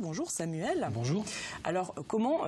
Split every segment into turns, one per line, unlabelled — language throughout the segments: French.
Bonjour Samuel.
Bonjour.
Alors comment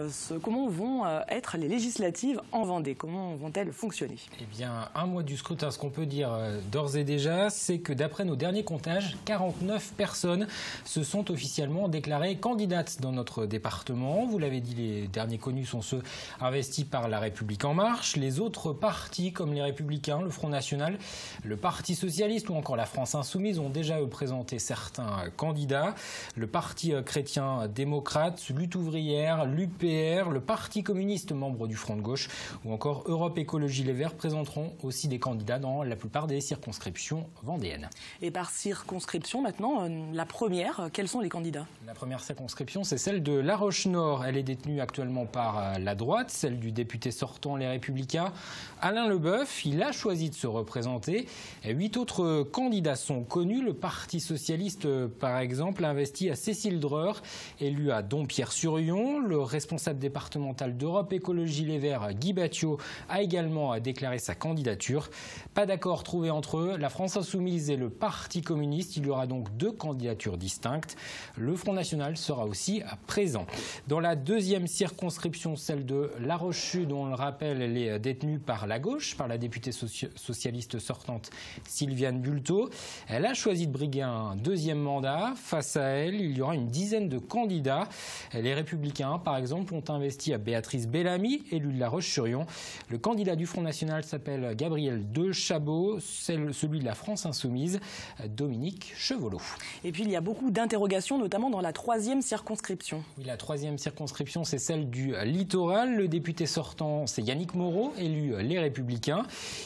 vont être les législatives en Vendée? Comment vont-elles fonctionner?
Eh bien, un mois du scrutin, ce qu'on peut dire d'ores et déjà, c'est que d'après nos derniers comptages, 49 personnes se sont officiellement déclarées candidates dans notre département. Vous l'avez dit, les derniers connus sont ceux investis par La République En Marche. Les autres partis, comme les Républicains, le Front National, le Parti Socialiste ou encore la France Insoumise, ont déjà présenté certains candidats. Le Parti chrétien démocrate, Lutte ouvrière, l'UPR, le Parti communiste membre du Front de gauche ou encore Europe Écologie Les Verts présenteront aussi des candidats dans la plupart des circonscriptions vendéennes.
Et par circonscription maintenant, la première, quels sont les candidats?
La première circonscription, c'est celle de La Roche-Nord. Elle est détenue actuellement par la droite, celle du député sortant Les Républicains, Alain Leboeuf. Il a choisi de se représenter. 8 autres candidats sont connus. Le Parti socialiste, par exemple, a investi à Cécile Dreur, élu à Dompierre-sur-Yon. Le responsable départemental d'Europe Écologie Les Verts, Guy Battiot, a également déclaré sa candidature. Pas d'accord trouvé entre eux, la France Insoumise et le Parti communiste. Il y aura donc 2 candidatures distinctes. Le Front National sera aussi présent. Dans la deuxième circonscription, celle de La Roche-Sud, dont on le rappelle, elle est détenue par la gauche, par la députée socialiste sortante Sylviane Bulteau. Elle a choisi de briguer un deuxième mandat. Face à elle, il y aura une dizaine de candidats. Les Républicains, par exemple, ont investi à Béatrice Bellamy, élue de La Roche-sur-Yon. Le candidat du Front National s'appelle Gabriel Dechabeau, celui de la France Insoumise, Dominique Chevolot.
Et puis il y a beaucoup d'interrogations, notamment dans la troisième circonscription.
Oui, la troisième circonscription, c'est celle du littoral. Le député sortant, c'est Yannick Moreau, élu Les Républicains.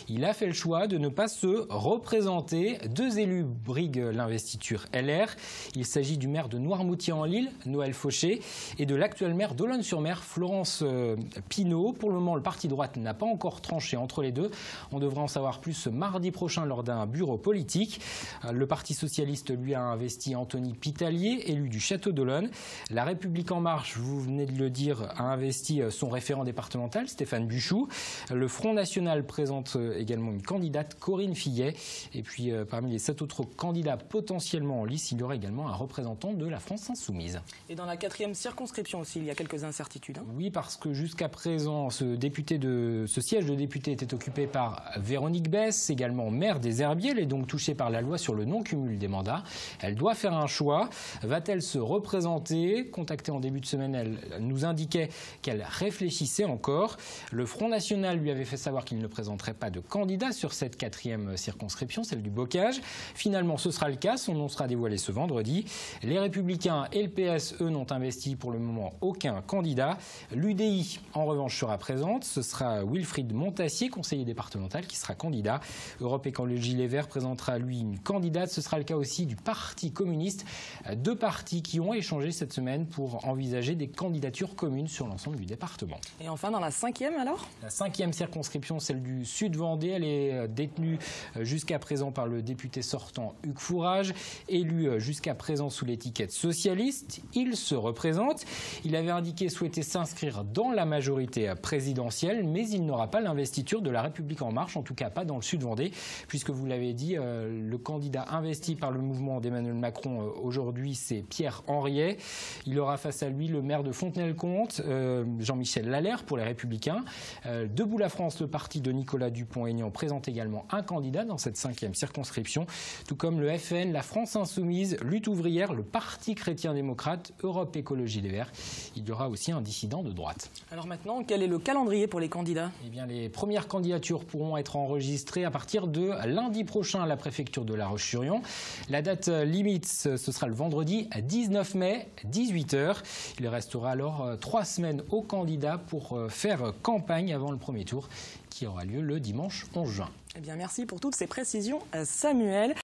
Il a fait le choix de ne pas se représenter. 2 élus briguent l'investiture LR. Il s'agit du maire de Noirmoutier-en-l'Île, Noël Fauché, et de l'actuel maire d'Olonne-sur-Mer, Florence Pinault. Pour le moment, le parti droite n'a pas encore tranché entre les deux. On devrait en savoir plus mardi prochain lors d'un bureau politique. Le Parti socialiste, lui, a investi Anthony Pitalier, élu du Château d'Olonne. La République En Marche, vous venez de le dire, a investi son référent départemental, Stéphane Buchou. Le Front National présente également une candidate, Corinne Fillet. Et puis, parmi les 7 autres candidats potentiellement en lice, il y aura également un représentant de la France Insoumise.
Et dans la 4e circonscription aussi, il y a quelques incertitudes.
Oui, parce que jusqu'à présent, ce siège de député était occupé par Véronique Besse, également maire des Herbiers. Elle est donc touchée par la loi sur le non-cumul des mandats. Elle doit faire un choix. Va-t-elle se représenter? Contactée en début de semaine, elle nous indiquait qu'elle réfléchissait encore. Le Front National lui avait fait savoir qu'il ne présenterait pas de candidat sur cette 4e circonscription, celle du Bocage. Finalement, ce sera le cas. Son nom sera dévoilé ce vendredi. Les Républicains et le PS, eux, n'ont investi pour le moment aucun candidat. L'UDI, en revanche, sera présente. Ce sera Wilfried Montassier, conseiller départemental, qui sera candidat. Europe Écologie Les Verts présentera, lui, une candidate. Ce sera le cas aussi du Parti communiste. 2 partis qui ont échangé cette semaine pour envisager des candidatures communes sur l'ensemble du département.
Et enfin, dans la 5e alors?
La 5e circonscription, celle du Sud-Vendée, elle est détenue jusqu'à présent par le député sortant Hugues Fourage, élu jusqu'à présent sous l'étiquette socialiste. Il se représente. Il avait indiqué souhaiter s'inscrire dans la majorité présidentielle, mais il n'aura pas l'investiture de La République En Marche, en tout cas pas dans le Sud-Vendée, puisque vous l'avez dit, le candidat investi par le mouvement d'Emmanuel Macron aujourd'hui, c'est Pierre Henriet. Il aura face à lui le maire de Fontenay-le-Comte, Jean-Michel Lalère pour les Républicains. Debout la France, le parti de Nicolas Dupont-Aignan présente également un candidat dans cette 5e circonscription, tout comme le FN, la France Insoumise, Lutte ouvrière, le Parti chrétien démocrate, Europe Écologie Les Verts. Il y aura aussi un dissident de droite.
Alors maintenant, quel est le calendrier pour les candidats?
Eh bien, les premières candidatures pourront être enregistrées à partir de lundi prochain à la préfecture de La Roche-sur-Yon. La date limite, ce sera le vendredi 19 mai, 18 h. Il restera alors 3 semaines aux candidats pour faire campagne avant le premier tour qui aura lieu le dimanche 11 juin.
Eh bien, merci pour toutes ces précisions, Samuel.